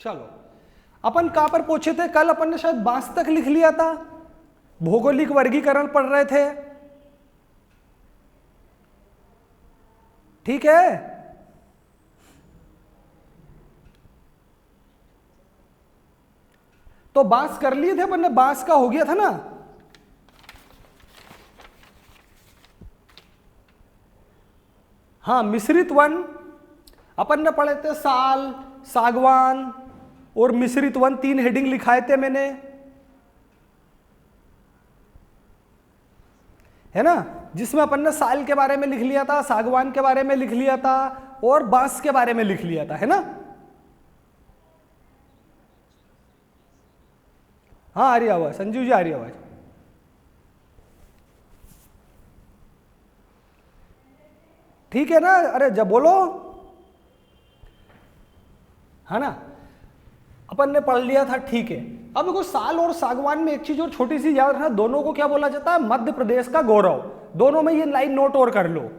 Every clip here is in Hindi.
चलो अपन कहां पर पहुंचे थे कल? अपन ने शायद बांस तक लिख लिया था, भौगोलिक वर्गीकरण पढ़ रहे थे, ठीक है। तो बांस कर लिए थे अपन ने, बांस का हो गया था ना। हाँ, मिश्रित वन अपन ने पढ़े थे, साल, सागवान और मिश्रित वन, 3 हेडिंग लिखाए थे मैंने, है ना, जिसमें अपन ने साल के बारे में लिख लिया था, सागवान के बारे में लिख लिया था और बांस के बारे में लिख लिया था, है ना। हाँ आ रही आवाज, संजीव जी आ रही आवाज। ठीक है ना, अरे जब बोलो, है ना, अपन ने पढ़ लिया था, ठीक है। अब देखो साल और सागवान में एक चीज और छोटी सी याद रखना, दोनों को क्या बोला जाता है? मध्य प्रदेश का गौरव। दोनों में ये लाइन नोट और कर लो,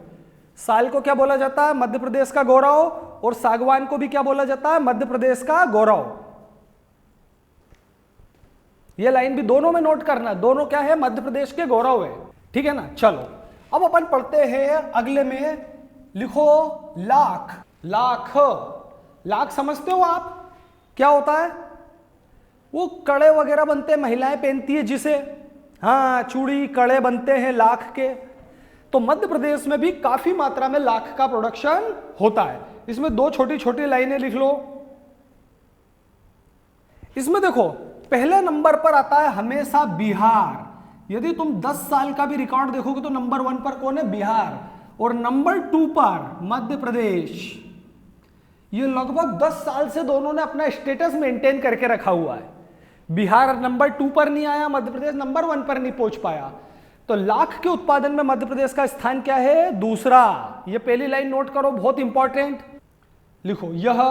साल को क्या बोला जाता है? मध्य प्रदेश का गौरव, और सागवान को भी क्या बोला जाता है? मध्य प्रदेश का गौरव। ये लाइन भी दोनों में नोट करना, दोनों क्या है? मध्य प्रदेश के गौरव है, ठीक है ना। चलो अब अपन पढ़ते हैं अगले में, लिखो लाख। लाख, लाख समझते हो आप क्या होता है? वो कड़े वगैरह बनते हैं, महिलाएं पहनती है जिसे, हाँ चूड़ी कड़े बनते हैं लाख के। तो मध्य प्रदेश में भी काफी मात्रा में लाख का प्रोडक्शन होता है। इसमें 2 छोटी छोटी लाइनें लिख लो। इसमें देखो पहले नंबर पर आता है हमेशा बिहार। यदि तुम 10 साल का भी रिकॉर्ड देखोगे तो नंबर 1 पर कौन है? बिहार। और नंबर 2 पर मध्य प्रदेश। ये लगभग 10 साल से दोनों ने अपना स्टेटस मेंटेन करके रखा हुआ है। बिहार नंबर 2 पर नहीं आया, मध्य प्रदेश नंबर 1 पर नहीं पहुंच पाया। तो लाख के उत्पादन में मध्य प्रदेश का स्थान क्या है? दूसरा। ये पहली लाइन नोट करो, बहुत इंपॉर्टेंट। लिखो यह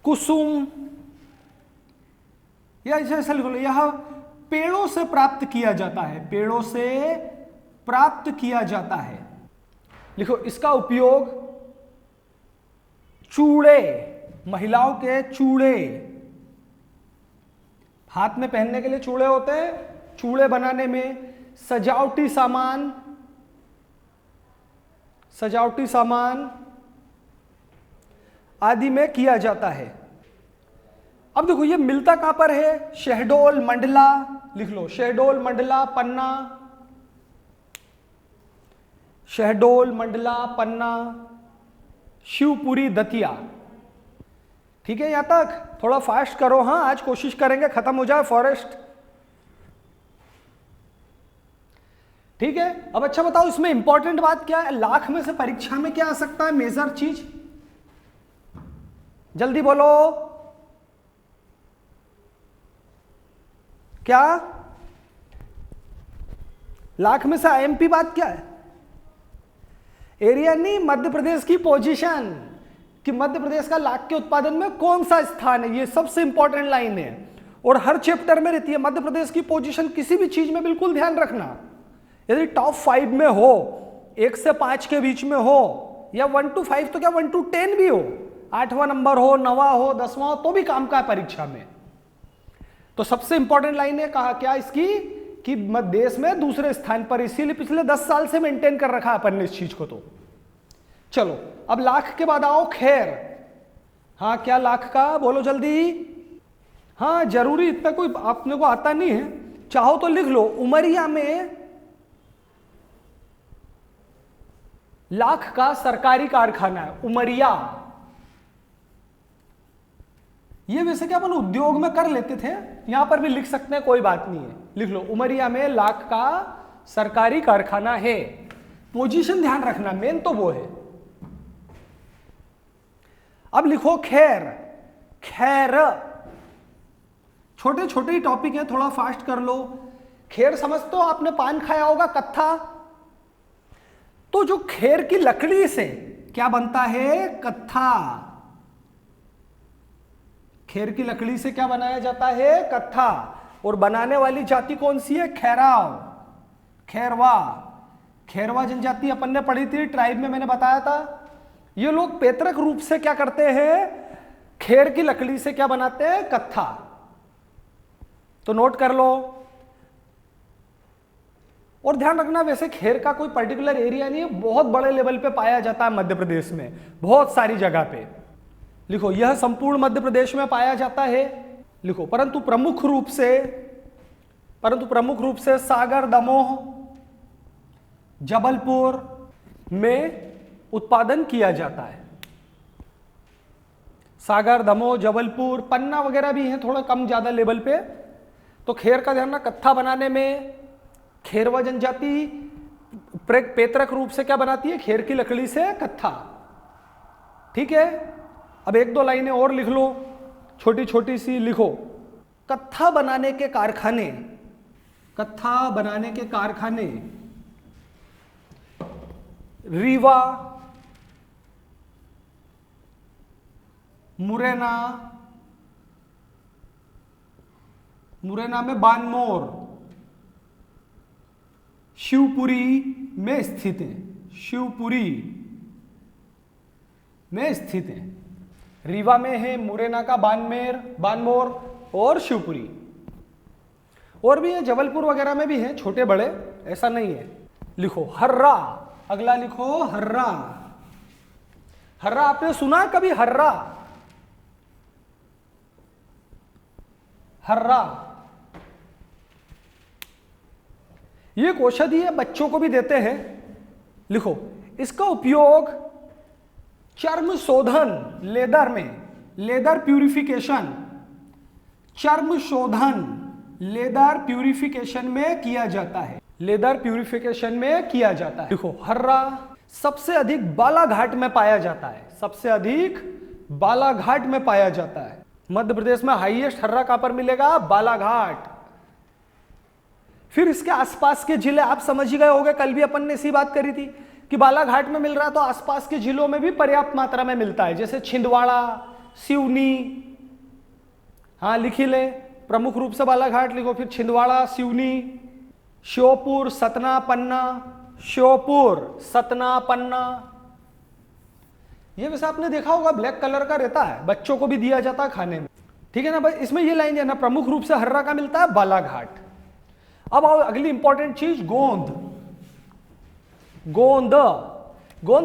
कुसुम, या ऐसा लिखो, यह पेड़ों से प्राप्त किया जाता है, पेड़ों से प्राप्त किया जाता है। लिखो इसका उपयोग चूड़े, महिलाओं के चूड़े, हाथ में पहनने के लिए चूड़े होते हैं, चूड़े बनाने में, सजावटी सामान, सजावटी सामान आदि में किया जाता है। अब देखो ये मिलता कहां पर है? शहडोल, मंडला, लिख लो शहडोल, मंडला, पन्ना, शहडोल, मंडला, पन्ना, शिवपुरी, दतिया। ठीक है, यहां तक थोड़ा फास्ट करो। हाँ आज कोशिश करेंगे खत्म हो जाए फॉरेस्ट, ठीक है। अब अच्छा बताओ इसमें इंपॉर्टेंट बात क्या है? लाख में से परीक्षा में क्या आ सकता है मेजर चीज? जल्दी बोलो क्या? लाख में से आईएमपी बात क्या है? एरिया नहीं, मध्य प्रदेश की पोजीशन, कि मध्य प्रदेश का लाख के उत्पादन में कौन सा स्थान है। ये सबसे इंपॉर्टेंट लाइन है और हर चैप्टर में रहती है। मध्य प्रदेश की पोजीशन किसी भी चीज में बिल्कुल ध्यान रखना। यदि टॉप 5 में हो, 1 से 5 के बीच में हो, या 1 to 5 तो क्या 1 to 10 भी हो, 8वां नंबर हो, 9वां हो, 10वां हो, तो भी काम का है परीक्षा में। तो सबसे इंपॉर्टेंट लाइन है कहा क्या इसकी, कि देश में दूसरे स्थान पर, इसीलिए पिछले 10 साल से मेंटेन कर रखा है अपन ने इस चीज को। तो चलो अब लाख के बाद आओ खैर। हाँ क्या लाख का? बोलो जल्दी। हाँ जरूरी, इतना कोई आपने को आता नहीं है, चाहो तो लिख लो। उमरिया में लाख का सरकारी कारखाना है, उमरिया। ये वैसे क्या अपन उद्योग में कर लेते थे, यहां पर भी लिख सकते हैं, कोई बात नहीं है, लिख लो उमरिया में लाख का सरकारी कारखाना है। पोजीशन ध्यान रखना, मेन तो वो है। अब लिखो खैर। खैर छोटे छोटे ही टॉपिक है, थोड़ा फास्ट कर लो। खैर समझते हो, आपने पान खाया होगा, कत्था। तो जो खैर की लकड़ी से क्या बनता है? कत्था। खैर की लकड़ी से क्या बनाया जाता है? कत्था। और बनाने वाली जाति कौन सी है? खैराव, खैरवा। खैरवा जनजाति अपन ने पढ़ी थी, ट्राइब में मैंने बताया था। ये लोग पैतृक रूप से क्या करते हैं, खेर की लकड़ी से क्या बनाते हैं, कत्था। तो नोट कर लो। और ध्यान रखना, वैसे खेर का कोई पर्टिकुलर एरिया नहीं है, बहुत बड़े लेवल पे पाया जाता है मध्य प्रदेश में, बहुत सारी जगह पे। लिखो, यह संपूर्ण मध्य प्रदेश में पाया जाता है। लिखो, परंतु प्रमुख रूप से सागर, दमोह, जबलपुर में उत्पादन किया जाता है। सागर, दमोह, जबलपुर, पन्ना वगैरह भी हैं थोड़ा कम ज्यादा लेवल पे। तो खेर का ध्यान रखना, कत्था बनाने में खेरवा जनजाति पैतृक रूप से क्या बनाती है, खेर की लकड़ी से कत्था। ठीक है, अब एक दो लाइनें और लिख लो, छोटी छोटी सी लिखो। कत्था बनाने के कारखाने रीवा, मुरैना में बानमोर, शिवपुरी में स्थित है। रीवा में है, मुरैना का बानमोर और शिवपुरी। और भी है, जबलपुर वगैरह में भी है, छोटे बड़े, ऐसा नहीं है। लिखो हर्रा, अगला लिखो हर्रा। आपने सुना कभी हर्रा? ये एक औषधि है, बच्चों को भी देते हैं। लिखो, इसका उपयोग चर्म शोधन, लेदर प्यूरिफिकेशन में किया जाता है। देखो, हर्रा सबसे अधिक बालाघाट में पाया जाता है। मध्य प्रदेश में हाईएस्ट हर्रा कहां पर मिलेगा, बालाघाट। फिर इसके आसपास के जिले आप समझ ही गए होंगे, कल भी अपन ने इसी बात करी थी कि बालाघाट में मिल रहा है तो आसपास के जिलों में भी पर्याप्त मात्रा में मिलता है, जैसे छिंदवाड़ा, सिवनी। हाँ लिखी ले, प्रमुख रूप से बालाघाट लिखो, फिर छिंदवाड़ा, सिवनी, श्योपुर, सतना, पन्ना। ये वैसे आपने देखा होगा, ब्लैक कलर का रहता है, बच्चों को भी दिया जाता है खाने में। ठीक है ना भाई, इसमें ये लाइन है ना, प्रमुख रूप से हर्रा का मिलता है बालाघाट। अब आओ अगली इंपॉर्टेंट चीज, गोंद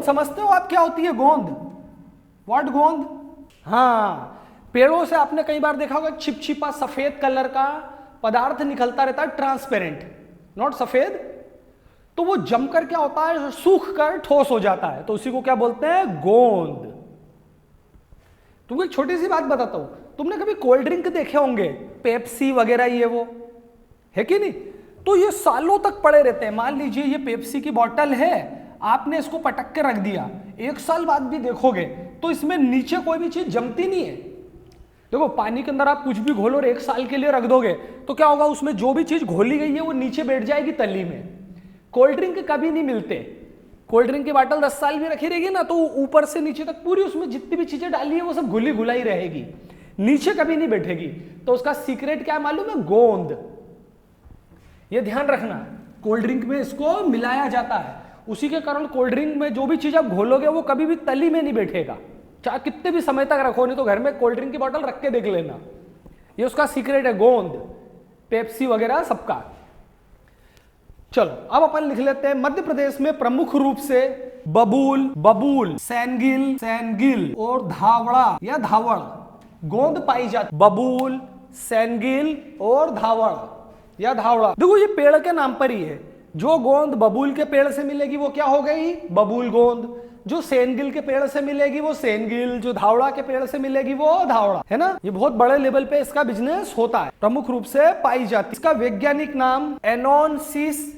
समझते हो आप क्या होती है गोंद? व्हाट गोंद? हाँ, पेड़ों से आपने कई बार देखा होगा चिपचिपा सफेद कलर का पदार्थ निकलता रहता है, ट्रांसपेरेंट, नॉट सफेद। तो वो जमकर क्या होता है, सूख कर ठोस हो जाता है, तो उसी को क्या बोलते हैं, गोंद। तुमको एक छोटी सी बात बताता हूं, तुमने कभी कोल्ड ड्रिंक देखे होंगे, पेप्सी वगैरह, ये वो है कि नहीं? तो ये सालों तक पड़े रहते हैं। मान लीजिए ये पेप्सी की बोतल है, आपने इसको पटक के रख दिया, 1 साल बाद भी देखोगे तो इसमें नीचे कोई भी चीज जमती नहीं है। देखो, पानी के अंदर आप कुछ भी घोलो और 1 साल के लिए रख दोगे तो क्या होगा, उसमें जो भी चीज घोली गई है वो नीचे बैठ जाएगी तली में। कोल्ड ड्रिंक कभी नहीं मिलते। कोल्ड ड्रिंक की बोतल 10 साल भी रखी रहेगी ना, तो ऊपर से नीचे तक पूरी उसमें जितनी भी चीजें डाली है वो सब घुली घुलाई रहेगी, नीचे कभी नहीं बैठेगी। तो उसका सीक्रेट क्या है मालूम है, गोंद। ये ध्यान रखना, कोल्ड ड्रिंक में इसको मिलाया जाता है, उसी के कारण कोल्ड ड्रिंक में जो भी चीज आप घोलोगे वो कभी भी तली में नहीं बैठेगा, चाहे कितने भी समय तक रखो। नहीं तो घर में कोल्ड ड्रिंक की बोतल रख के देख लेना, ये उसका सीक्रेट है, गोंद, पेप्सी वगैरह सबका। चलो अब अपन लिख लेते हैं, मध्य प्रदेश में प्रमुख रूप से बबूल, सैनगिल और धावड़ा या धावड़ गोंद पाई जाती। बबूल, सैनगिल और धावड़ या धावड़ा, देखो ये पेड़ के नाम पर ही है। जो गोंद बबूल के पेड़ से मिलेगी वो क्या हो गई, बबूल गोंद। जो सैनगिल के पेड़ से मिलेगी वो सैनगिल, जो धावड़ा के पेड़ से मिलेगी वो धावड़ा, है ना। ये बहुत बड़े लेवल पे इसका बिजनेस होता है, प्रमुख रूप से पाई जाती है। इसका वैज्ञानिक नाम एनोनइसिस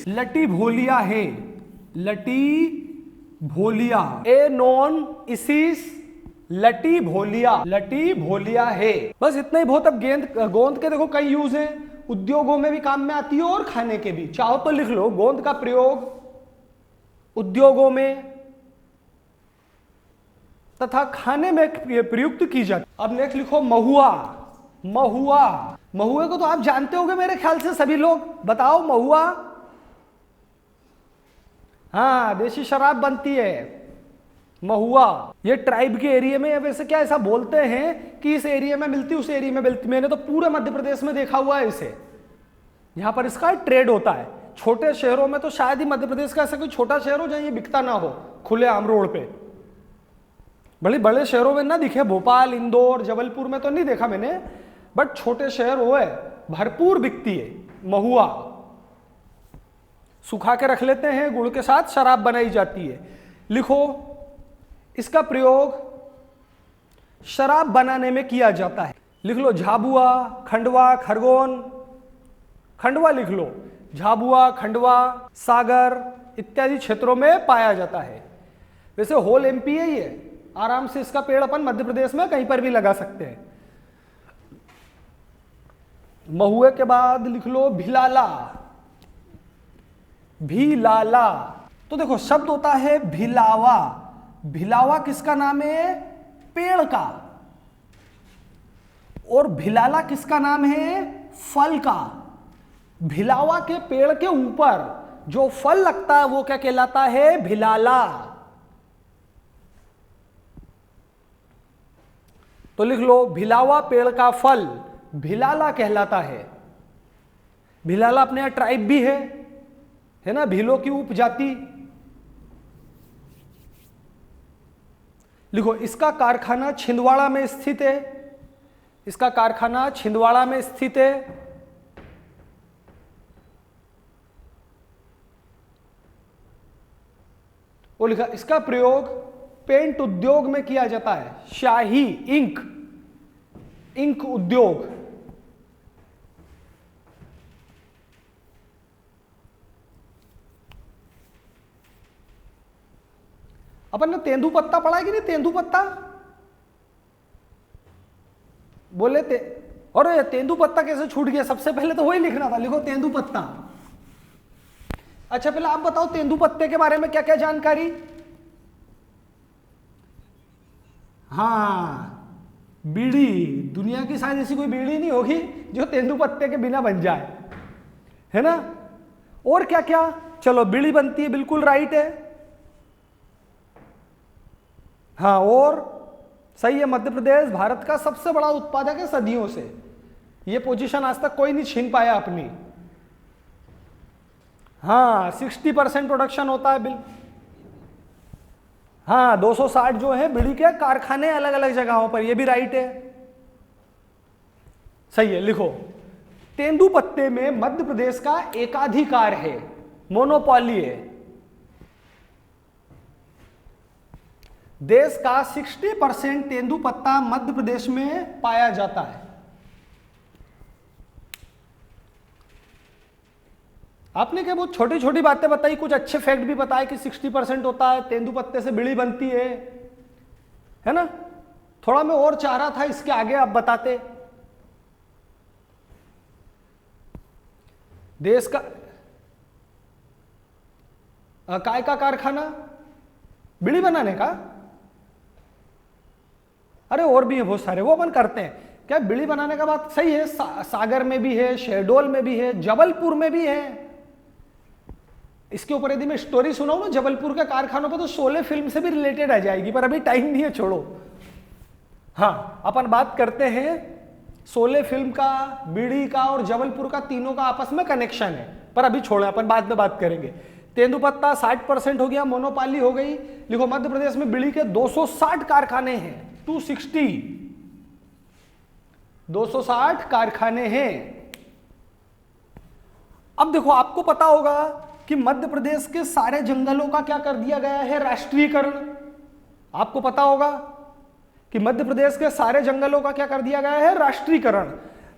लटीभोलिया है। एनोनइसिस लटीभोलिया है। बस इतना ही बहुत। अब गोंद के देखो कई यूज हैं, उद्योगों में भी काम में आती है और खाने के भी। चाहो तो लिख लो, गोंद का प्रयोग उद्योगों में तथा खाने में प्रयुक्त की जाती। अब नेक्स्ट लिखो महुआ। महुआ। महुए को तो आप जानते होंगे मेरे ख्याल से सभी लोग, बताओ महुआ। हाँ, देशी शराब बनती है महुआ। ये ट्राइब के एरिया में, वैसे क्या ऐसा बोलते हैं कि इस एरिया में मिलती, उस एरिया में मिलती, मैंने तो पूरे मध्य प्रदेश में देखा हुआ है इसे, यहां पर इसका ट्रेड होता है। छोटे शहरों में तो शायद ही मध्य प्रदेश का ऐसा कोई छोटा शहर हो जहां ये बिकता ना हो, खुले आम रोड पे। बड़े बड़े शहरों में ना दिखे, भोपाल, इंदौर, जबलपुर में तो नहीं देखा मैंने, बट छोटे शहर हुए भरपूर बिकती है महुआ। सुखा के रख लेते हैं, गुड़ के साथ शराब बनाई जाती है। लिखो, इसका प्रयोग शराब बनाने में किया जाता है। लिख लो, झाबुआ, खंडवा, खरगोन। खंडवा लिख लो, झाबुआ, खंडवा, सागर इत्यादि क्षेत्रों में पाया जाता है। वैसे होल एमपी है ये, आराम से इसका पेड़ अपन मध्य प्रदेश में कहीं पर भी लगा सकते हैं। महुए के बाद लिख लो भिलाला। भिलाला, तो देखो शब्द होता है भिलावा। भिलावा किसका नाम है? पेड़ का। और भिलाला किसका नाम है? फल का। भिलावा के पेड़ के ऊपर जो फल लगता है वो क्या कहलाता है? भिलाला। तो लिख लो, भिलावा पेड़ का फल भिलाला कहलाता है। भिलाला अपने यहां ट्राइब भी है ना, भीलों की उपजाति। लिखो, इसका कारखाना छिंदवाड़ा में स्थित है। इसका कारखाना छिंदवाड़ा में स्थित है। और लिखा, इसका प्रयोग पेंट उद्योग में किया जाता है। शाही इंक उद्योग। अपन ने तेंदुपत्ता पढ़ा है कि नहीं? तेंदुपत्ता बोले थे, और तेंदुपत्ता कैसे छूट गया? सबसे पहले तो वही लिखना था। लिखो तेंदुपत्ता। अच्छा, पहले आप बताओ तेंदुपत्ते के बारे में क्या क्या जानकारी? हाँ, बीड़ी। दुनिया की शायद ऐसी कोई बीड़ी नहीं होगी जो तेंदुपत्ते के बिना बन जाए, है ना। और क्या क्या? चलो, बीड़ी बनती है, बिल्कुल राइट है। हाँ, और सही है, मध्य प्रदेश भारत का सबसे बड़ा उत्पादक है सदियों से। ये पोजीशन आज तक कोई नहीं छीन पाया अपनी। हाँ, 60% प्रोडक्शन होता है। हाँ, 260 जो है बीड़ी के कारखाने अलग अलग जगहों पर, ये भी राइट है, सही है। लिखो, तेंदुपत्ते में मध्य प्रदेश का एकाधिकार है, मोनोपोली है। देश का 60% तेंदुपत्ता मध्य प्रदेश में पाया जाता है। आपने क्या बहुत छोटी छोटी बातें बताई, कुछ अच्छे फैक्ट भी बताए कि 60% होता है, तेंदुपत्ते से बीड़ी बनती है ना। थोड़ा मैं और चाह रहा था इसके आगे आप बताते। देश का काय का कारखाना? बीड़ी बनाने का? अरे और भी है बहुत सारे, वो अपन करते हैं। क्या बीड़ी बनाने का बात सही है? सागर में भी है, शहडोल में भी है, जबलपुर में भी है। इसके ऊपर यदि मैं स्टोरी सुनाऊं ना जबलपुर के कारखानों पर, तो शोले फिल्म से भी रिलेटेड आ जाएगी, पर अभी टाइम नहीं है, छोड़ो। हाँ, अपन बात करते हैं शोले फिल्म का, बीड़ी का और जबलपुर का, तीनों का आपस में कनेक्शन है, पर अभी छोड़ो, अपन बाद में बात करेंगे। तेंदुपत्ता 60% हो गया, मोनोपाली हो गई। लिखो, मध्य प्रदेश में बीड़ी के 260 कारखाने हैं। 260 कारखाने हैं। अब देखो, आपको पता होगा कि मध्य प्रदेश के सारे जंगलों का क्या कर दिया गया है? राष्ट्रीयकरण। आपको पता होगा कि मध्य प्रदेश के सारे जंगलों का क्या कर दिया गया है? राष्ट्रीयकरण।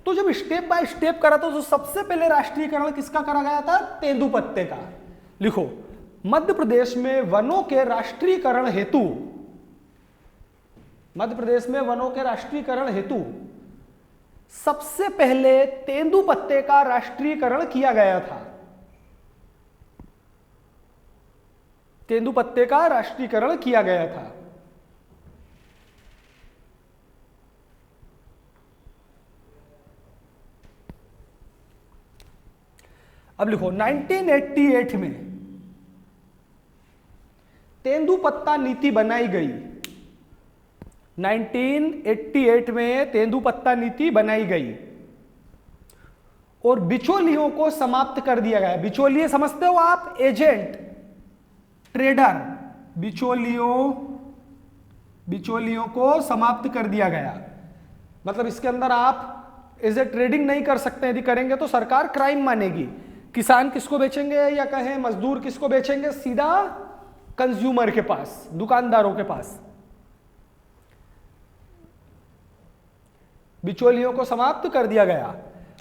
तो जब स्टेप बाय स्टेप करा तो सबसे पहले राष्ट्रीयकरण किसका करा गया था? तेंदुपत्ते का। लिखो, मध्य प्रदेश में वनों के राष्ट्रीयकरण हेतु, मध्य प्रदेश में वनों के राष्ट्रीयकरण हेतु सबसे पहले तेंदुपत्ते का राष्ट्रीयकरण किया गया था। तेंदुपत्ते का राष्ट्रीयकरण किया गया था। अब लिखो 1988 में तेंदुपत्ता नीति बनाई गई। 1988 में तेंदुपत्ता नीति बनाई गई और बिचौलियों को समाप्त कर दिया गया। बिचौलिए समझते हो आप? Agent, trader. बिचौलियों को समाप्त कर दिया गया। मतलब इसके अंदर आप एज ए ट्रेडिंग नहीं कर सकते। यदि करेंगे तो सरकार क्राइम मानेगी। किसान किसको बेचेंगे या कहें मजदूर किसको बेचेंगे? सीधा कंज्यूमर के पास, दुकानदारों के पास। बिचौलियों को समाप्त कर दिया गया।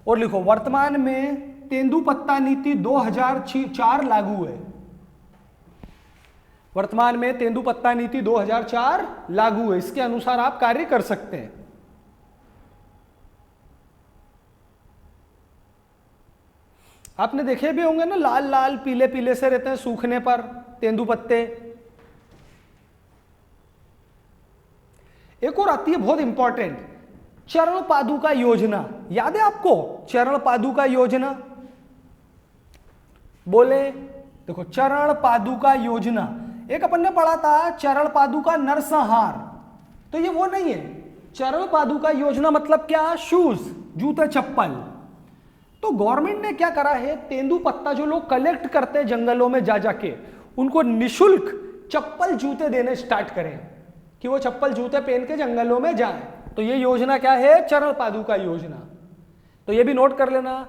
और लिखो वर्तमान में तेंदुपत्ता नीति 2004 लागू है। वर्तमान में तेंदुपत्ता नीति 2004 लागू है। इसके अनुसार आप कार्य कर सकते हैं। आपने देखे भी होंगे ना, लाल लाल पीले पीले से रहते हैं सूखने पर तेंदुपत्ते। एक और आती है बहुत इंपॉर्टेंट, चरण पादुका योजना। याद है आपको चरण पादुका योजना? बोले देखो, चरण पादुका योजना एक अपन ने पढ़ा था, चरण पादुका नरसंहार। तो ये वो नहीं है। चरण पादुका योजना मतलब क्या? शूज, जूते चप्पल। तो गवर्नमेंट ने क्या करा है, तेंदुपत्ता जो लोग कलेक्ट करते हैं जंगलों में जा जाके, उनको निशुल्क चप्पल जूते देने स्टार्ट करें कि वो चप्पल जूते पहन के जंगलों में जाएं। तो ये योजना क्या है? चरण पादुका योजना। तो ये भी नोट कर लेना,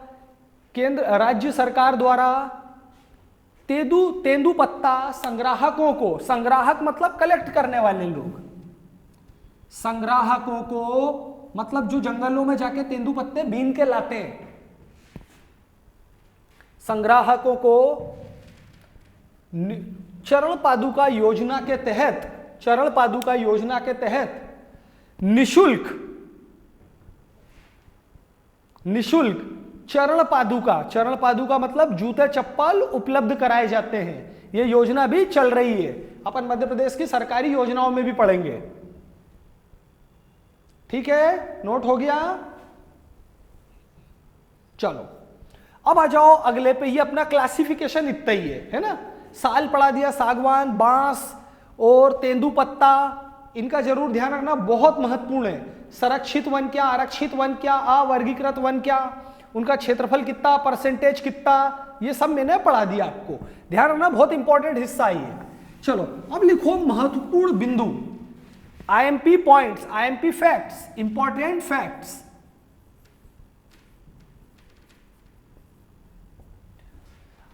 केंद्र राज्य सरकार द्वारा तेंदुपत्ता संग्राहकों को, संग्राहक मतलब कलेक्ट करने वाले लोग, संग्राहकों को मतलब जो जंगलों में जाके तेंदुपत्ते बीन के लाते हैं, संग्राहकों को चरण पादुका योजना के तहत, चरण पादुका योजना के तहत निशुल्क चरण पादुका मतलब जूते चप्पल उपलब्ध कराए जाते हैं। यह योजना भी चल रही है। अपन मध्य प्रदेश की सरकारी योजनाओं में भी पढ़ेंगे। ठीक है, नोट हो गया? चलो अब आ जाओ अगले पे। ये अपना क्लासिफिकेशन इतना ही है ना? साल पढ़ा दिया, सागवान, बांस और तेंदुपत्ता। इनका जरूर ध्यान रखना, बहुत महत्वपूर्ण है। संरक्षित वन क्या, आरक्षित वन क्या, अवर्गीकृत वन क्या, उनका क्षेत्रफल कितना, परसेंटेज कितना, ये सब मैंने पढ़ा दिया आपको। ध्यान रखना, बहुत इंपॉर्टेंट हिस्सा ही है। चलो अब लिखो महत्वपूर्ण बिंदु, IMP points, IMP facts, important facts.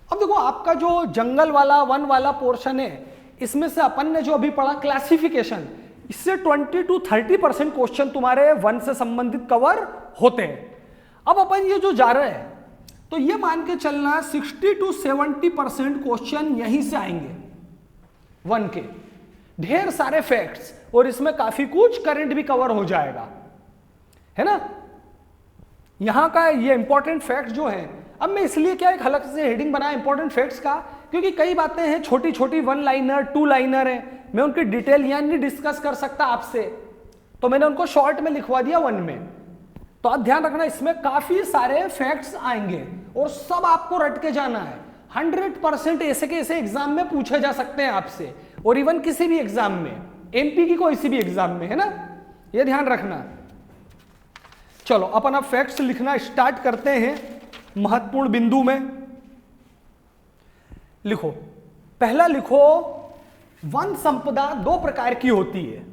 अब देखो आपका जो जंगल वाला, वन वाला पोर्शन है, इसमें से अपन ने जो अभी पढ़ा क्लासिफिकेशन, इससे 20 to 30% क्वेश्चन तुम्हारे वन से संबंधित कवर होते हैं। अब अपन ये जो जा रहे हैं, तो ये मान के चलना 60 to 70% क्वेश्चन यहीं से आएंगे वन के। ढेर सारे फैक्ट्स और इसमें काफी कुछ करंट भी कवर हो जाएगा, है ना? यहां का ये इंपॉर्टेंट फैक्ट्स जो है, अब मैं इसलिए क्या एक अलग से हेडिंग बनाया इंपॉर्टेंट फैक्ट्स का, क्योंकि कई बातें हैं छोटी छोटी, वन लाइनर, टू लाइनर है, मैं उनकी डिटेल यहां नहीं डिस्कस कर सकता आपसे, तो मैंने उनको शॉर्ट में लिखवा दिया वन में। तो आप ध्यान रखना, इसमें काफी सारे फैक्ट्स आएंगे और सब आपको रट के जाना है। 100% ऐसे के ऐसे एग्जाम में पूछे जा सकते हैं आपसे, और इवन किसी भी एग्जाम में, एमपी की कोई सी भी एग्जाम में, है ना? ये ध्यान रखना। चलो अपन अब फैक्ट्स लिखना स्टार्ट करते हैं। महत्वपूर्ण बिंदु में लिखो, पहला लिखो, वन संपदा दो प्रकार की होती है।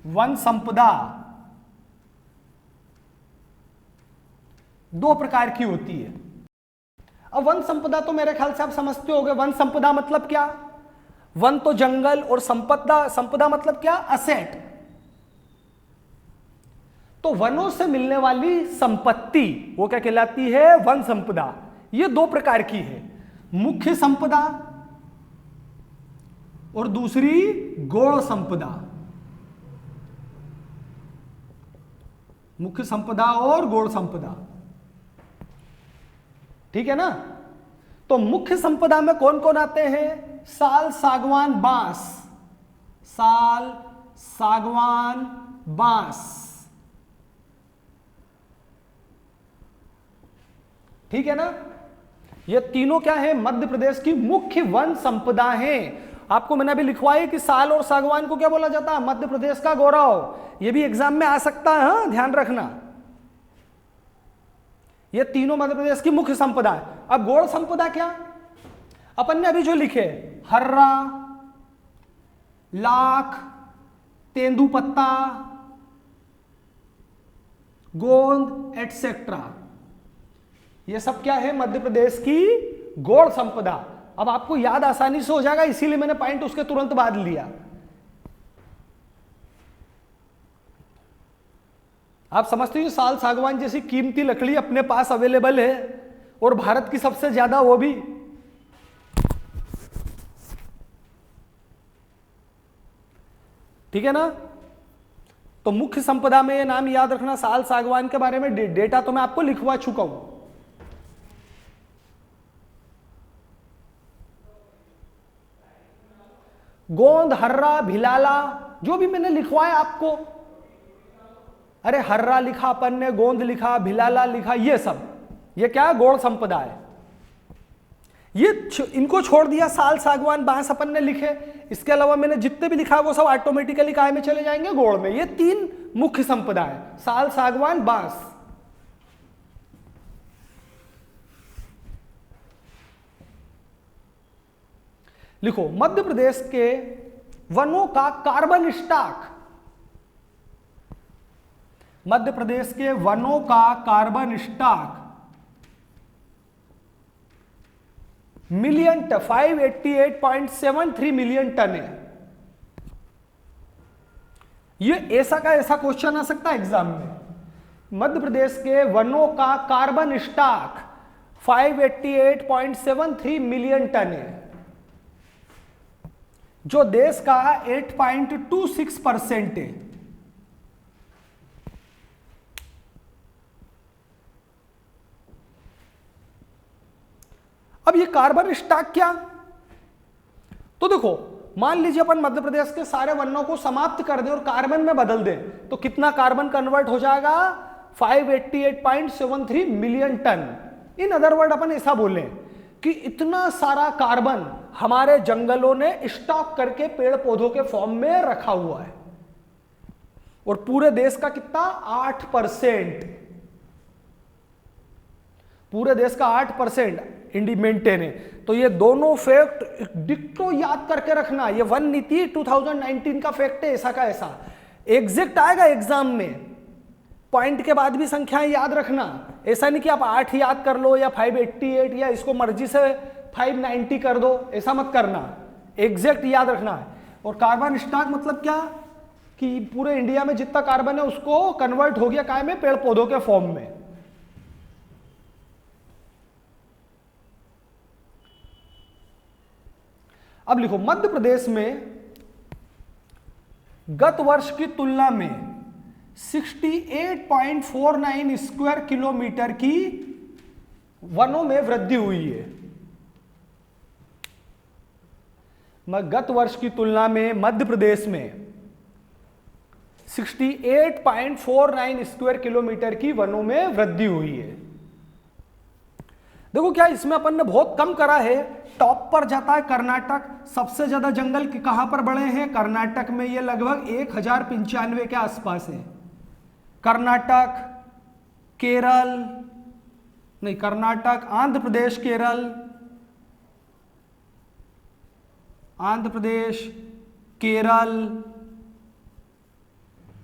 वन संपदा दो प्रकार की होती है। अब वन संपदा तो मेरे ख्याल से आप समझते होंगे, वन संपदा मतलब क्या? वन तो जंगल, और संपदा मतलब क्या? असेट। तो वनों से मिलने वाली संपत्ति वो क्या कहलाती है? वन संपदा। ये दो प्रकार की है, मुख्य संपदा और दूसरी गौण संपदा। मुख्य संपदा और गौण संपदा, ठीक है ना? तो मुख्य संपदा में कौन कौन आते हैं? साल, सागवान, बांस। साल, सागवान, बांस, ठीक है ना? ये तीनों क्या है? मध्य प्रदेश की मुख्य वन संपदा हैं। आपको मैंने अभी लिखवाया कि साल और सागवान को क्या बोला जाता है? मध्य प्रदेश का गौरव। ये भी एग्जाम में आ सकता है, हाँ, ध्यान रखना। ये तीनों मध्य प्रदेश की मुख्य संपदा है। अब गौड़ संपदा क्या? अपन ने अभी जो लिखे, हर्रा, लाख, तेंदुपत्ता, गोंद एटसेट्रा, ये सब क्या है? मध्य प्रदेश की गौड़ संपदा। अब आपको याद आसानी से हो जाएगा, इसीलिए मैंने पॉइंट उसके तुरंत बाद लिया। आप समझते हो साल सागवान जैसी कीमती लकड़ी अपने पास अवेलेबल है, और भारत की सबसे ज्यादा, वो भी। ठीक है ना? तो मुख्य संपदा में ये नाम याद रखना। साल सागवान के बारे में डेटा तो मैं आपको लिखवा चुका हूं। गोंद, हर्रा, भिलाला, जो भी मैंने लिखवाया आपको, अरे हर्रा लिखा अपन ने, गोंद लिखा, भिलाला लिखा, ये सब, ये क्या है? गौड़ संपदा है। ये इनको छोड़ दिया, साल सागवान बांस अपन ने लिखे। इसके अलावा मैंने जितने भी लिखा वो सब ऑटोमेटिकली काय में चले जाएंगे? गौड़ में। ये तीन मुख्य संपदा है, साल सागवान बांस। लिखो, मध्य प्रदेश के वनों का कार्बन स्टॉक, मध्य प्रदेश के वनों का carbon stock million 588.73 million ton है। ये ऐसा का ऐसा क्वेश्चन आ सकता है एग्जाम में। मध्य प्रदेश के वनों का कार्बन स्टॉक 588.73 मिलियन टन है, जो देश का 8.26% है। अब ये कार्बन स्टॉक क्या? तो देखो, मान लीजिए अपन मध्य प्रदेश के सारे वनों को समाप्त कर दें और कार्बन में बदल दें, तो कितना कार्बन कन्वर्ट हो जाएगा? 588.73 million ton. In other word अपन ऐसा बोले कि इतना सारा कार्बन हमारे जंगलों ने स्टॉक करके पेड़ पौधों के फॉर्म में रखा हुआ है, और पूरे देश का कितना? 8%। पूरे देश का 8% मेंटेन है। तो ये दोनों फैक्ट डिक्टो याद करके रखना। ये वन नीति 2019 का फैक्ट है, ऐसा का ऐसा एग्जैक्ट आएगा एग्जाम में। पॉइंट के बाद भी संख्याएं याद रखना। ऐसा नहीं कि आप 8 याद कर लो या 588 या इसको मर्जी से 590 कर दो, ऐसा मत करना, एग्जैक्ट याद रखना है। और कार्बन स्टॉक मतलब क्या? कि पूरे इंडिया में जितना कार्बन है उसको कन्वर्ट हो गया काय में? पेड़ पौधों के फॉर्म में। अब लिखो, मध्य प्रदेश में गत वर्ष की तुलना में 68.49 स्क्वायर किलोमीटर की वनों में वृद्धि हुई है। गत वर्ष की तुलना में मध्य प्रदेश में 68.49 स्क्वायर किलोमीटर की वनों में वृद्धि हुई है। देखो क्या, इसमें अपन ने बहुत कम करा है। टॉप पर जाता है कर्नाटक। सबसे ज्यादा जंगल कहां पर बढ़े हैं? कर्नाटक में। ये लगभग 1095 के आसपास है। कर्नाटक, केरल नहीं, कर्नाटक, आंध्र प्रदेश, केरल, आंध्र प्रदेश, केरल,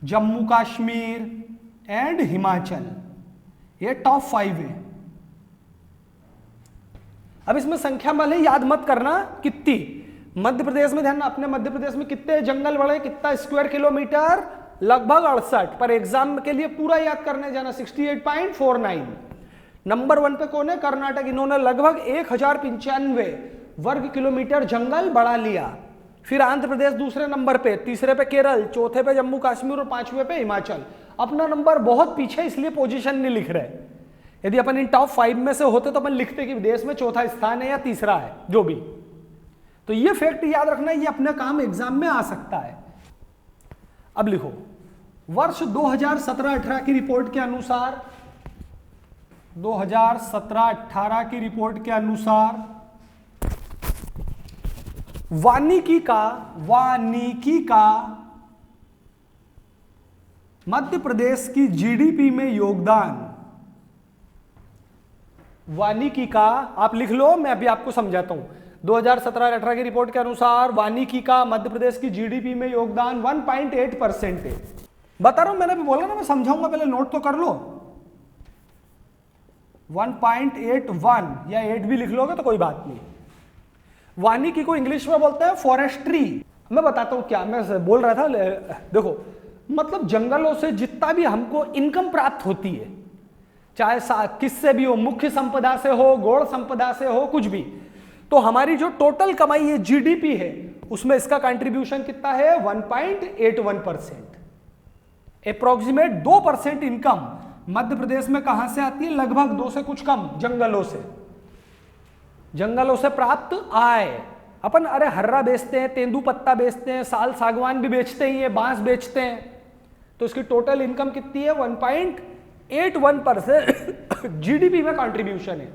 जम्मू कश्मीर एंड हिमाचल, ये टॉप 5 है। अब इसमें संख्या वाले याद मत करना कितनी। मध्य प्रदेश में ध्यान, अपने मध्य प्रदेश में कितने जंगल बढ़े, कितना स्क्वायर किलोमीटर? लगभग 68। पर एग्जाम के लिए पूरा याद करने जाना 68.49। नंबर 1 पे कौन है? कर्नाटक। इन्होंने लगभग 1095 वर्ग किलोमीटर जंगल बढ़ा लिया। फिर आंध्र प्रदेश दूसरे नंबर पे, तीसरे पे केरल, चौथे पे जम्मू कश्मीर और 5वें पे हिमाचल। अपना नंबर बहुत पीछे, इसलिए पोजीशन नहीं लिख रहे। यदि अपन इन टॉप 5 में से होते तो अपन लिखते कि देश में चौथा स्थान है या तीसरा है, जो भी। तो ये फैक्ट याद रखना, ये अपने काम एग्जाम में आ सकता है। अब लिखो, वर्ष 2017-18 की रिपोर्ट के अनुसार 2017-18 की रिपोर्ट के अनुसार वानिकी का मध्य प्रदेश की जीडीपी में योगदान, वानिकी का आप लिख लो, मैं अभी आपको समझाता हूं। 2017-18 की रिपोर्ट के अनुसार वानिकी का मध्य प्रदेश की जीडीपी में योगदान 1.8% है। बता रहा हूं, मैंने भी बोला ना, मैं समझाऊंगा, पहले नोट तो कर लो। 1.81 या 8 भी लिख लोगे तो कोई बात नहीं। वानिकी को इंग्लिश में बोलते हैं फॉरेस्ट्री। मैं बताता हूं क्या मैं बोल रहा था। देखो, मतलब जंगलों से जितना भी हमको इनकम प्राप्त होती है, चाहे किससे भी हो, मुख्य संपदा से हो, गौड़ संपदा से हो, कुछ भी, तो हमारी जो टोटल कमाई है, जीडीपी है, उसमें इसका कंट्रीब्यूशन कितना है? 1.81%। अप्रोक्सीमेट 2% इनकम मध्य प्रदेश में कहां से आती है? लगभग 2 से कुछ कम जंगलों से, जंगलों से प्राप्त आय। अपन अरे हर्रा बेचते हैं, तेंदू पत्ता बेचते हैं, साल सागवान भी बेचते ही है, बांस बेचते हैं, तो इसकी टोटल इनकम कितनी है? 1.81% जीडीपी में कंट्रीब्यूशन है।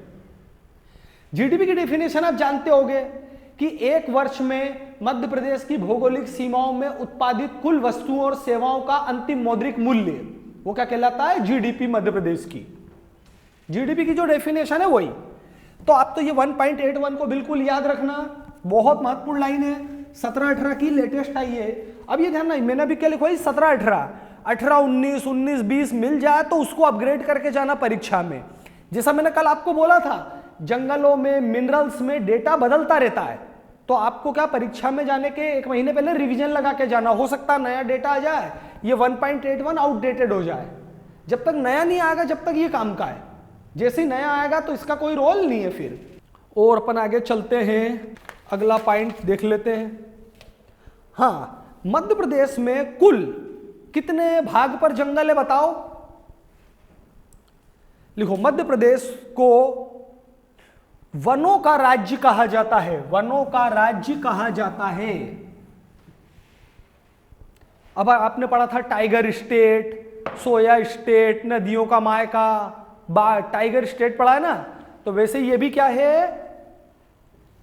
जीडीपी की डेफिनेशन आप जानते होंगे कि एक वर्ष में मध्य प्रदेश की भौगोलिक सीमाओं में उत्पादित कुल वस्तुओं और सेवाओं का अंतिम मौद्रिक मूल्य, वो क्या कहलाता है? जीडीपी मध्य प्रदेश की। जीडीपी की जो डेफिनेशन है वही। तो आप तो ये 1.81 को बिल्कुल याद रखना, बहुत महत्वपूर्ण लाइन है। 17-18 की लेटेस्ट आई है। अब ये ध्यान, मैंने अभी क्या लिखा है? 17-18, 18-19, 19-20 मिल जाए तो उसको अपग्रेड करके जाना परीक्षा में। जैसा मैंने कल आपको बोला था, जंगलों में, मिनरल्स में डेटा बदलता रहता है, तो आपको क्या परीक्षा में जाने के 1 महीने पहले रिवीजन लगा के जाना। हो सकता है नया डेटा आ जाए, ये 1.81 आउटडेटेड हो जाए। जब तक नया नहीं आएगा, जब तक ये काम का है, जैसे ही नया आएगा तो इसका कोई रोल नहीं है फिर। और अपन आगे चलते हैं, अगला पॉइंट देख लेते हैं। हाँ, मध्य प्रदेश में कुल कितने भाग पर जंगल है बताओ? लिखो, मध्य प्रदेश को वनों का राज्य कहा जाता है। वनों का राज्य कहा जाता है। अब आपने पढ़ा था टाइगर स्टेट, सोया स्टेट, नदियों का मायका, टाइगर स्टेट पढ़ा है ना, तो वैसे ये भी क्या है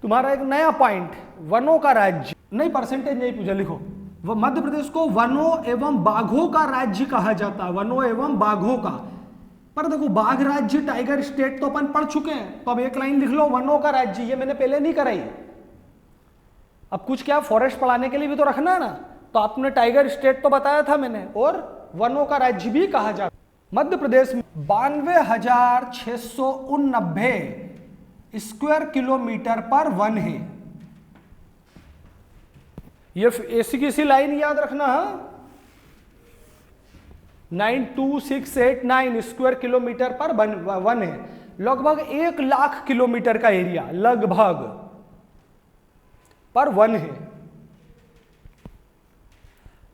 तुम्हारा एक नया पॉइंट, वनों का राज्य। नहीं, परसेंटेज नहीं पूछा, लिखो मध्य प्रदेश को वनों एवं बाघों का राज्य कहा जाता है। वनों एवं बाघों का, पर देखो बाघ राज्य, टाइगर स्टेट तो अपन पढ़ चुके हैं, तो अब एक लाइन लिख लो, वनों का राज्य। ये मैंने पहले नहीं कराई। अब कुछ क्या फॉरेस्ट पढ़ाने के लिए भी तो रखना है ना, तो आपने टाइगर स्टेट तो बताया था मैंने, और वनों का राज्य भी कहा जाता है। मध्य प्रदेश में 92,689 स्क्वायर किलोमीटर पर वन है। ये ऐसी किसी लाइन याद रखना है, 92689 स्क्वायर किलोमीटर पर वन है। लगभग 1 लाख किलोमीटर का एरिया लगभग पर वन है।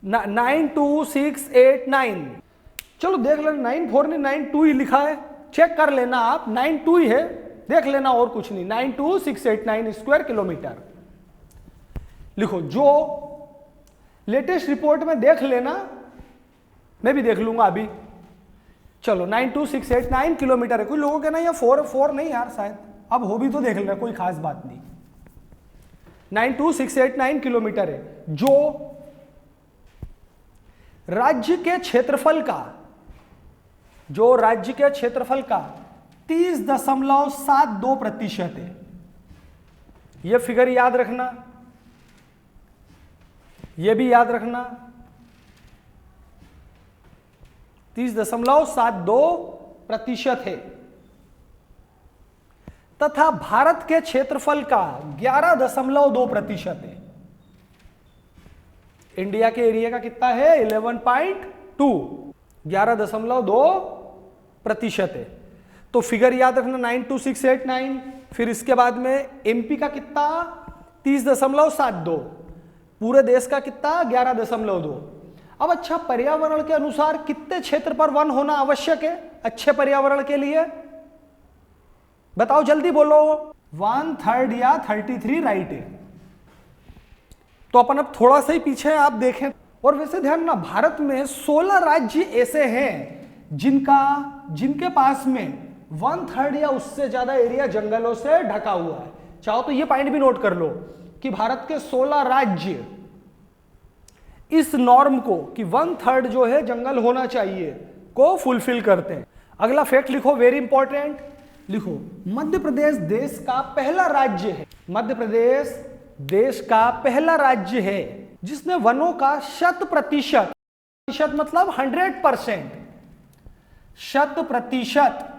92689, चलो देख लेना, 94 नहीं 92 ही लिखा है, चेक कर लेना आप, 92 ही है, देख लेना और कुछ नहीं। 92689 स्क्वायर किलोमीटर लिखो। जो लेटेस्ट रिपोर्ट में देख लेना, मैं भी देख लूंगा अभी। चलो 92689 किलोमीटर है। कोई लोगों के ना ये 4 नहीं यार, शायद अब हो भी तो देख लेना, कोई खास बात नहीं। 92689 किलोमीटर है, जो राज्य के क्षेत्रफल का 30.72% है। यह फिगर याद रखना, यह भी याद रखना, 30.72% है। तथा भारत के क्षेत्रफल का 11.2% है। इंडिया के एरिया का कितना है? 11.2, 11.2% है। तो फिगर याद रखना 92689। फिर इसके बाद में एमपी का कितना? 30.72, पूरे देश का कितना? 11.2। अब अच्छा, पर्यावरण के अनुसार कितने क्षेत्र पर वन होना आवश्यक है अच्छे पर्यावरण के लिए? बताओ जल्दी बोलो। 1/3 या 33 राइट है। तो अपन अब थोड़ा सा ही पीछे आप देखें, और वैसे ध्यान ना, भारत में 16 राज्य ऐसे हैं जिनके पास में 1/3 या उससे ज्यादा एरिया जंगलों से ढका हुआ है। चाहो तो ये पॉइंट भी नोट कर लो कि भारत के 16 राज्य इस नॉर्म को कि 1/3 जो है जंगल होना चाहिए को फुलफिल करते हैं। अगला फैक्ट लिखो, वेरी इंपॉर्टेंट, लिखो मध्य प्रदेश देश का पहला राज्य है, मध्य प्रदेश देश का पहला राज्य है जिसने वनों का 100% मतलब 100%, 100%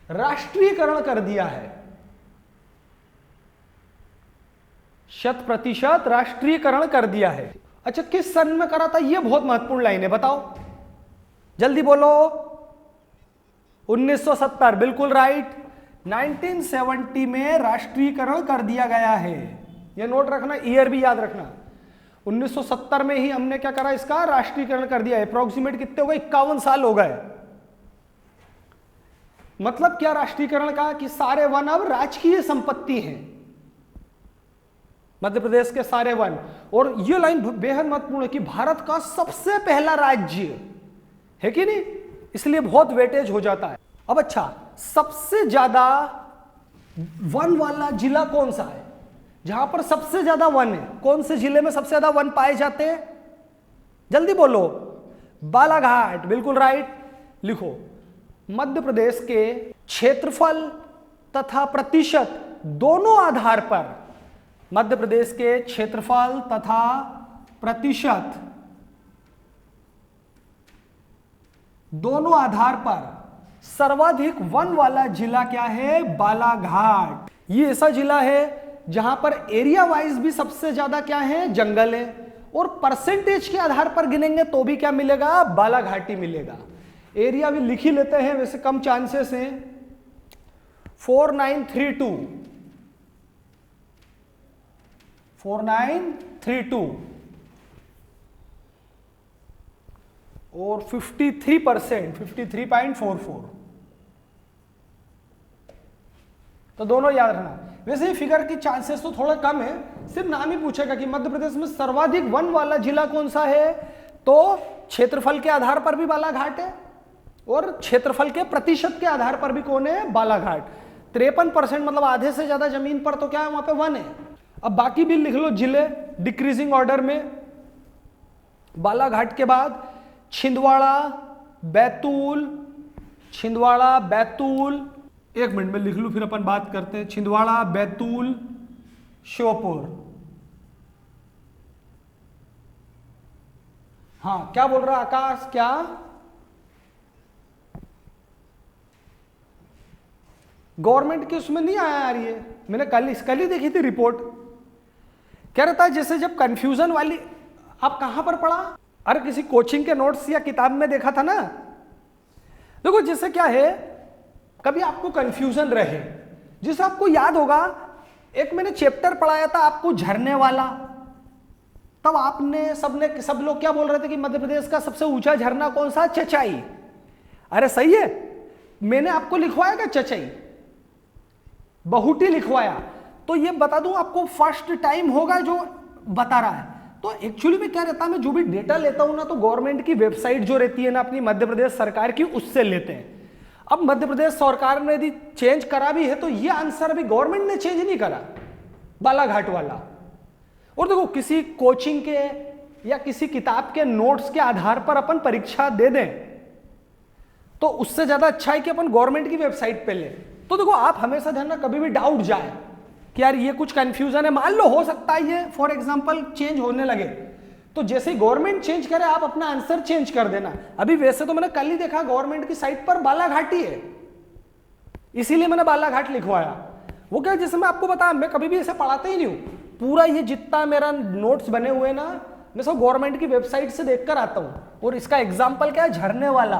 राष्ट्रीयकरण कर दिया है। 100% राष्ट्रीयकरण कर दिया है। अच्छा, किस सन में करा था? यह बहुत महत्वपूर्ण लाइन है, बताओ जल्दी बोलो। 1970, बिल्कुल राइट। 1970 में राष्ट्रीयकरण कर दिया गया है। यह नोट रखना, ईयर भी याद रखना। 1970 में ही हमने क्या करा, इसका राष्ट्रीयकरण कर दिया है। अप्रोक्सीमेट कितने हो गए? 51 साल हो गए। मतलब क्या राष्ट्रीयकरण का? कि सारे वन अब राजकीय संपत्ति हैं, मध्य प्रदेश के सारे वन। और यह लाइन बेहद महत्वपूर्ण है कि भारत का सबसे पहला राज्य है कि नहीं, इसलिए बहुत वेटेज हो जाता है। अब अच्छा, सबसे ज्यादा वन वाला जिला कौन सा है? जहां पर सबसे ज्यादा वन है, कौन से जिले में सबसे ज्यादा वन पाए जाते हैं? जल्दी बोलो। बालाघाट, बिल्कुल राइट। लिखो मध्य प्रदेश के क्षेत्रफल तथा प्रतिशत दोनों आधार पर, मध्य प्रदेश के क्षेत्रफल तथा प्रतिशत दोनों आधार पर सर्वाधिक वन वाला जिला क्या है? बालाघाट। ये ऐसा जिला है जहां पर एरिया वाइज भी सबसे ज्यादा क्या है? जंगल है। और परसेंटेज के आधार पर गिनेंगे तो भी क्या मिलेगा? बालाघाट ही मिलेगा। एरिया भी लिख ही लेते हैं, वैसे कम चांसेस हैं। 4932 और 53%, 53.44। तो दोनों याद रखना। वैसे ही फिगर की चांसेस तो थोड़ा कम है, सिर्फ नाम ही पूछेगा कि मध्य प्रदेश में सर्वाधिक वन वाला जिला कौन सा है, तो क्षेत्रफल के आधार पर भी बालाघाट है और क्षेत्रफल के प्रतिशत के आधार पर भी कौन है? बालाघाट। 53% मतलब आधे से ज्यादा जमीन पर तो क्या है? वहां पे वन है। अब बाकी भी लिख लो जिले डिक्रीजिंग ऑर्डर में। बालाघाट के बाद छिंदवाड़ा, बैतूल, एक मिनट में लिख लूं फिर अपन बात करते हैं। छिंदवाड़ा, बैतूल, श्योपुर। हाँ, क्या बोल रहा आकाश? क्या गवर्नमेंट की उसमें नहीं आया यार? ये मैंने कल ही देखी थी रिपोर्ट। क्या रहता है जैसे जब कंफ्यूजन वाली, आप कहां पर पढ़ा? अरे किसी कोचिंग के नोट्स या किताब में देखा था ना। देखो जैसे क्या है, कभी आपको कंफ्यूजन रहे, जिसे आपको याद होगा, एक मैंने चैप्टर पढ़ाया था आपको झरने वाला, तब आपने सब लोग क्या बोल रहे थे कि मध्य प्रदेश का सबसे ऊंचा झरना कौन सा? चचाई। अरे सही है, मैंने आपको लिखवाया क्या? चचाई, बहुटी लिखवाया। तो ये बता दूं आपको, फर्स्ट टाइम होगा जो बता रहा है। तो एक्चुअली में क्या रहता है, मैं जो भी डेटा लेता हूं ना, तो गवर्नमेंट की वेबसाइट जो रहती है ना अपनी मध्य प्रदेश सरकार की, उससे लेते हैं। अब मध्य प्रदेश सरकार ने यदि चेंज करा भी है तो ये आंसर अभी गवर्नमेंट ने चेंज नहीं करा, बालाघाट वाला। और देखो किसी कोचिंग के या किसी किताब के नोट्स के आधार पर अपन परीक्षा दे दें तो उससे ज्यादा अच्छा है कि अपन गवर्नमेंट की वेबसाइट पे लें। तो देखो आप हमेशा ध्यान रखना, कभी भी डाउट जाए कि यार ये कुछ कंफ्यूजन है, मान लो हो सकता है ये फॉर एग्जांपल चेंज होने लगे, तो जैसे ही गवर्नमेंट चेंज करे आप अपना आंसर चेंज कर देना। अभी वैसे तो मैंने कल ही देखा गवर्नमेंट की साइट पर बालाघाट ही है, इसीलिए मैंने बालाघाट लिखवाया। वो क्या, जैसे मैं आपको बताया, मैं कभी भी ऐसे पढ़ाता ही नहीं हूं। पूरा ये जितना मेरा नोट्स बने हुए ना, मैं सब गवर्नमेंट की वेबसाइट से देखकर आता हूं। और इसका एग्जाम्पल क्या है? झरने वाला।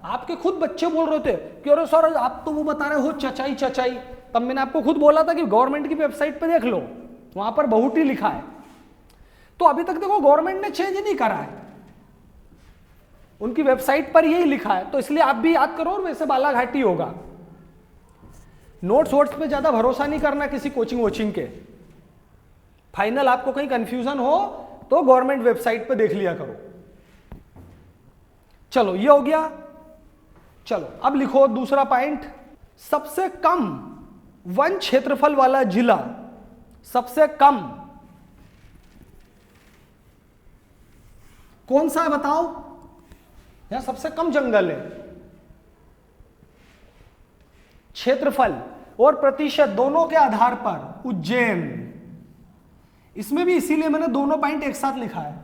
आपके खुद बच्चे बोल रहे थे कि अरे सर आप तो वो बता रहे हो चचाई चचाई, तब मैंने आपको खुद बोला था कि गवर्नमेंट की वेबसाइट पे देख लो, वहां पर बहुटी लिखा है। तो अभी तक देखो गवर्नमेंट ने चेंज नहीं करा है, उनकी वेबसाइट पर यही लिखा है। तो इसलिए आप भी याद करो, और वैसे बालाघाट ही होगा। नोट्स वोट्स पे ज्यादा भरोसा नहीं करना किसी कोचिंग वोचिंग के। फाइनल आपको कहीं कंफ्यूजन हो तो गवर्नमेंट वेबसाइट पे देख लिया करो। चलो ये हो गया। चलो अब लिखो दूसरा पॉइंट, सबसे कम वन क्षेत्रफल वाला जिला, सबसे कम कौन सा है बताओ? यहां सबसे कम जंगल है। क्षेत्रफल और प्रतिशत दोनों के आधार पर उज्जैन, इसमें भी इसीलिए मैंने दोनों पॉइंट एक साथ लिखा है।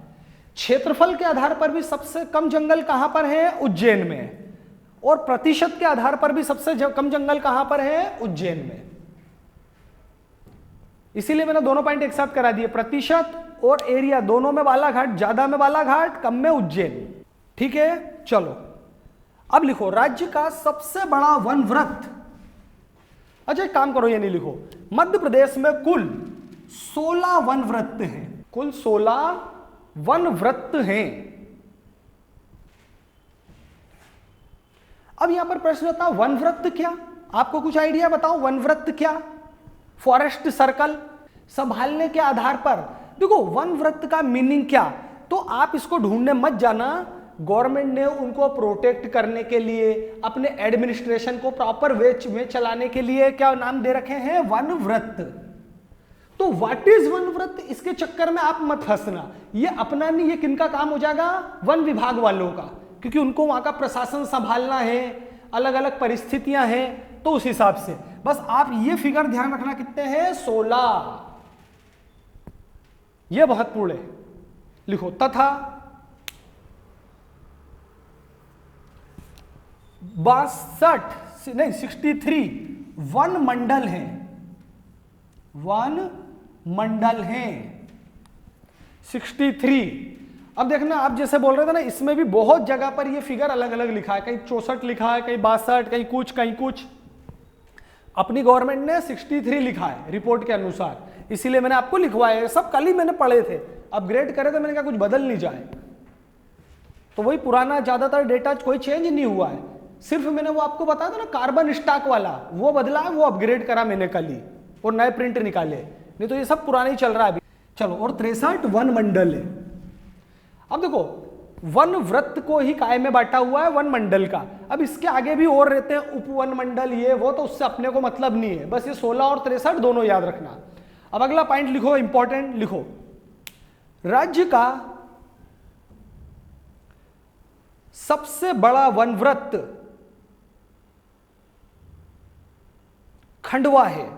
क्षेत्रफल के आधार पर भी सबसे कम जंगल कहां पर है? उज्जैन में। और प्रतिशत के आधार पर भी सबसे कम जंगल कहां पर है? उज्जैन में। इसीलिए मैंने दोनों पॉइंट एक साथ करा दिए, प्रतिशत और एरिया दोनों में बालाघाट, ज्यादा में बालाघाट, कम में उज्जैन। ठीक है, चलो अब लिखो राज्य का सबसे बड़ा वन वृत्त। अच्छा एक काम करो, ये नहीं लिखो, मध्य प्रदेश में कुल 16 वन वृत्त हैं, कुल 16 वन वृत्त हैं। अब यहां पर प्रश्न होता है वन वृत्त क्या? आपको कुछ आइडिया बताओ, वन वृत्त क्या? फॉरेस्ट सर्कल, संभालने के आधार पर। देखो वन वृत्त का मीनिंग क्या, तो आप इसको ढूंढने मत जाना। गवर्नमेंट ने उनको प्रोटेक्ट करने के लिए, अपने एडमिनिस्ट्रेशन को प्रॉपर वे में चलाने के लिए क्या नाम दे रखे हैं? वन वृत्त। तो व्हाट इज वन वृत्त, इसके चक्कर में आप मत फंसना। ये अपना नहीं, ये किनका काम हो जाएगा? वन विभाग वालों का, क्योंकि उनको वहां का प्रशासन संभालना है, अलग अलग परिस्थितियां हैं, तो उस हिसाब से बस आप ये फिगर ध्यान रखना, कितने हैं? 16। यह महत्वपूर्ण है, लिखो। तथा 63 वन मंडल हैं, वन मंडल हैं 63। अब देखना, आप जैसे बोल रहे थे ना, इसमें भी बहुत जगह पर ये फिगर अलग अलग लिखा है, कहीं 64 लिखा है, कहीं 62, कहीं कुछ कहीं कुछ। अपनी गवर्नमेंट ने 63 लिखा है रिपोर्ट के अनुसार, इसीलिए मैंने आपको लिखवाया। सब कल ही मैंने पढ़े थे, अपग्रेड करे तो मैंने कहा कुछ बदल नहीं जाए, तो वही पुराना ज्यादातर डेटा कोई चेंज नहीं हुआ है। सिर्फ मैंने वो आपको बताया था ना, कार्बन स्टॉक वाला वो बदला है, वो अपग्रेड करा मैंने कल ही, और नए प्रिंट निकाले, नहीं तो ये सब पुराना ही चल रहा है अभी। चलो, और 63 वन मंडल है। अब देखो, वन वृत्त को ही काय में बांटा हुआ है? वन मंडल का। अब इसके आगे भी और रहते हैं, उपवन मंडल, ये वो, तो उससे अपने को मतलब नहीं है, बस ये 16 और 63 दोनों याद रखना। अब अगला पॉइंट लिखो, इंपॉर्टेंट लिखो, राज्य का सबसे बड़ा वन वृत्त खंडवा है।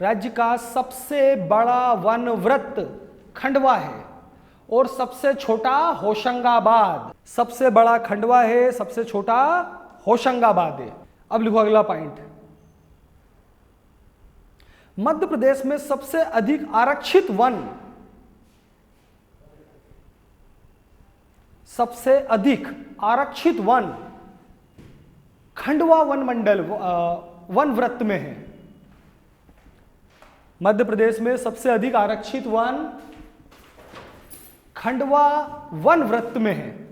राज्य का सबसे बड़ा वन वृत्त खंडवा है, और सबसे छोटा होशंगाबाद। सबसे बड़ा खंडवा है, सबसे छोटा होशंगाबाद है। अब लिखो अगला पॉइंट, मध्य प्रदेश में सबसे अधिक आरक्षित वन, सबसे अधिक आरक्षित वन खंडवा वन मंडल वन वृत्त में है। मध्य प्रदेश में सबसे अधिक आरक्षित वन खंडवा वन वृत्त में है।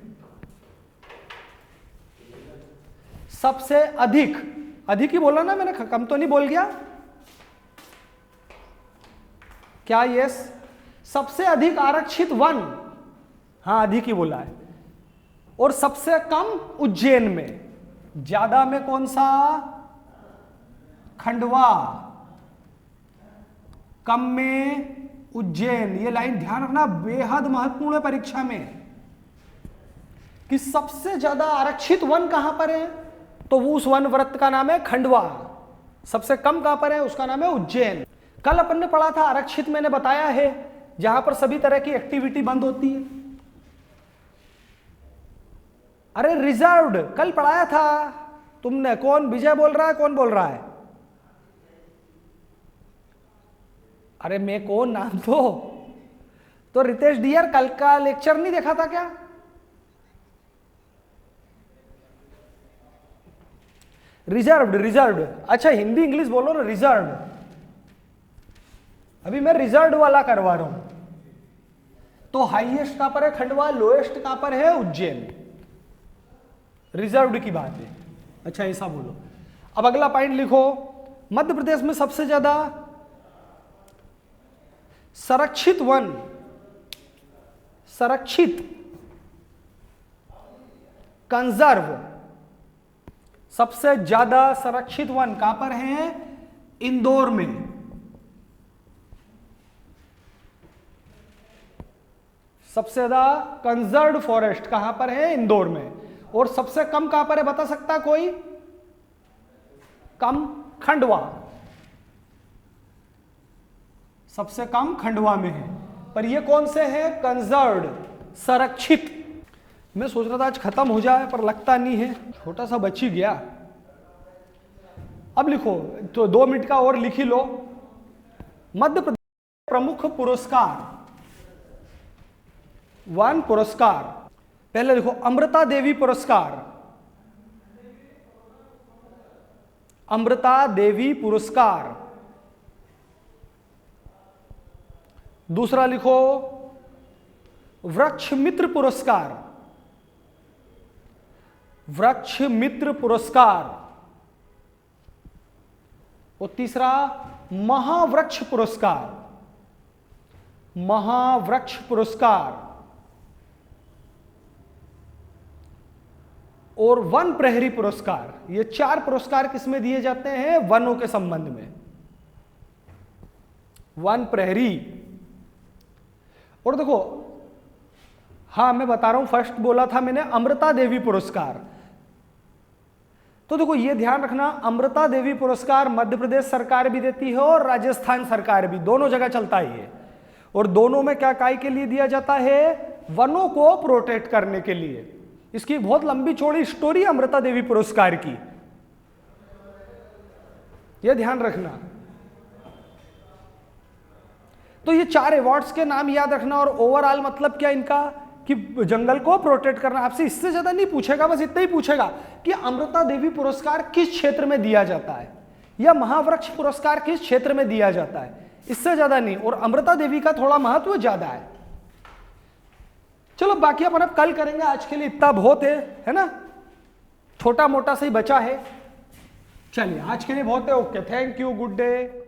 सबसे अधिक, अधिक ही बोला ना मैंने, कम तो नहीं बोल गया क्या? यस, सबसे अधिक आरक्षित वन, हाँ अधिक ही बोला है। और सबसे कम उज्जैन में, ज्यादा में कौन सा? खंडवा, कम में उज्जैन। ये लाइन ध्यान रखना, बेहद महत्वपूर्ण है परीक्षा में, कि सबसे ज्यादा आरक्षित वन कहां पर है, तो वो उस वन वृत्त का नाम है खंडवा। सबसे कम कहां पर है? उसका नाम है उज्जैन। कल अपन ने पढ़ा था आरक्षित, मैंने बताया है जहां पर सभी तरह की एक्टिविटी बंद होती है। अरे रिजर्व्ड कल पढ़ाया था तुमने। कौन विजय बोल रहा है, कौन बोल रहा है? अरे मैं कौन, नाम तो रितेश डियर, कल का लेक्चर नहीं देखा था क्या? रिजर्व्ड, रिजर्व्ड, अच्छा हिंदी इंग्लिश बोलो ना, रिजर्व्ड। अभी मैं रिजर्व्ड वाला करवा रहा हूं। तो हाईएस्ट कहां पर है? खंडवा। लोएस्ट कहां पर है? उज्जैन। रिजर्व्ड की बात है। अच्छा ऐसा बोलो। अब अगला पॉइंट लिखो, मध्य प्रदेश में सबसे ज्यादा संरक्षित वन, संरक्षित कंजर्व, सबसे ज्यादा संरक्षित वन कहां पर है? इंदौर में। सबसे ज्यादा कंजर्व्ड फॉरेस्ट कहां पर है? इंदौर में। और सबसे कम कहां पर है, बता सकता कोई? कम खंडवा, सबसे कम खंडवा में है। पर ये कौन से है? कंजर्व्ड, संरक्षित। मैं सोच रहा था आज खत्म हो जाए पर लगता नहीं है, छोटा सा बच ही गया। अब लिखो, तो 2 मिनट का और लिख ही लो। मध्य प्रदेश प्रमुख पुरस्कार, वन पुरस्कार। पहले लिखो अमृता देवी पुरस्कार, अमृता देवी पुरस्कार। दूसरा लिखो वृक्ष मित्र पुरस्कार, वृक्ष मित्र पुरस्कार। और तीसरा महावृक्ष पुरस्कार, महावृक्ष पुरस्कार। और वन प्रहरी पुरस्कार। ये 4 पुरस्कार किसमें दिए जाते हैं? वनों के संबंध में, वन प्रहरी। और देखो, हाँ मैं बता रहा हूं, फर्स्ट बोला था मैंने अमृता देवी पुरस्कार। तो देखो ये ध्यान रखना, अमृता देवी पुरस्कार मध्य प्रदेश सरकार भी देती है और राजस्थान सरकार भी, दोनों जगह चलता ही है। और दोनों में क्या काय के लिए दिया जाता है? वनों को प्रोटेक्ट करने के लिए। इसकी बहुत लंबी चौड़ी स्टोरी है अमृता देवी पुरस्कार की, यह ध्यान रखना। तो ये 4 अवार्ड्स के नाम याद रखना। और ओवरऑल मतलब क्या इनका? कि जंगल को प्रोटेक्ट करना। आपसे इससे ज्यादा नहीं पूछेगा, बस इतना ही पूछेगा कि अमृता देवी पुरस्कार किस क्षेत्र में दिया जाता है, या महावृक्ष पुरस्कार किस क्षेत्र में दिया जाता है, इससे ज्यादा नहीं। और अमृता देवी का थोड़ा महत्व ज्यादा है। चलो बाकी अपन अब कल करेंगे, आज के लिए इतना बहुत है ना, छोटा मोटा सा ही बचा है। चलिए आज के लिए बहुत है। Okay, thank you, good day.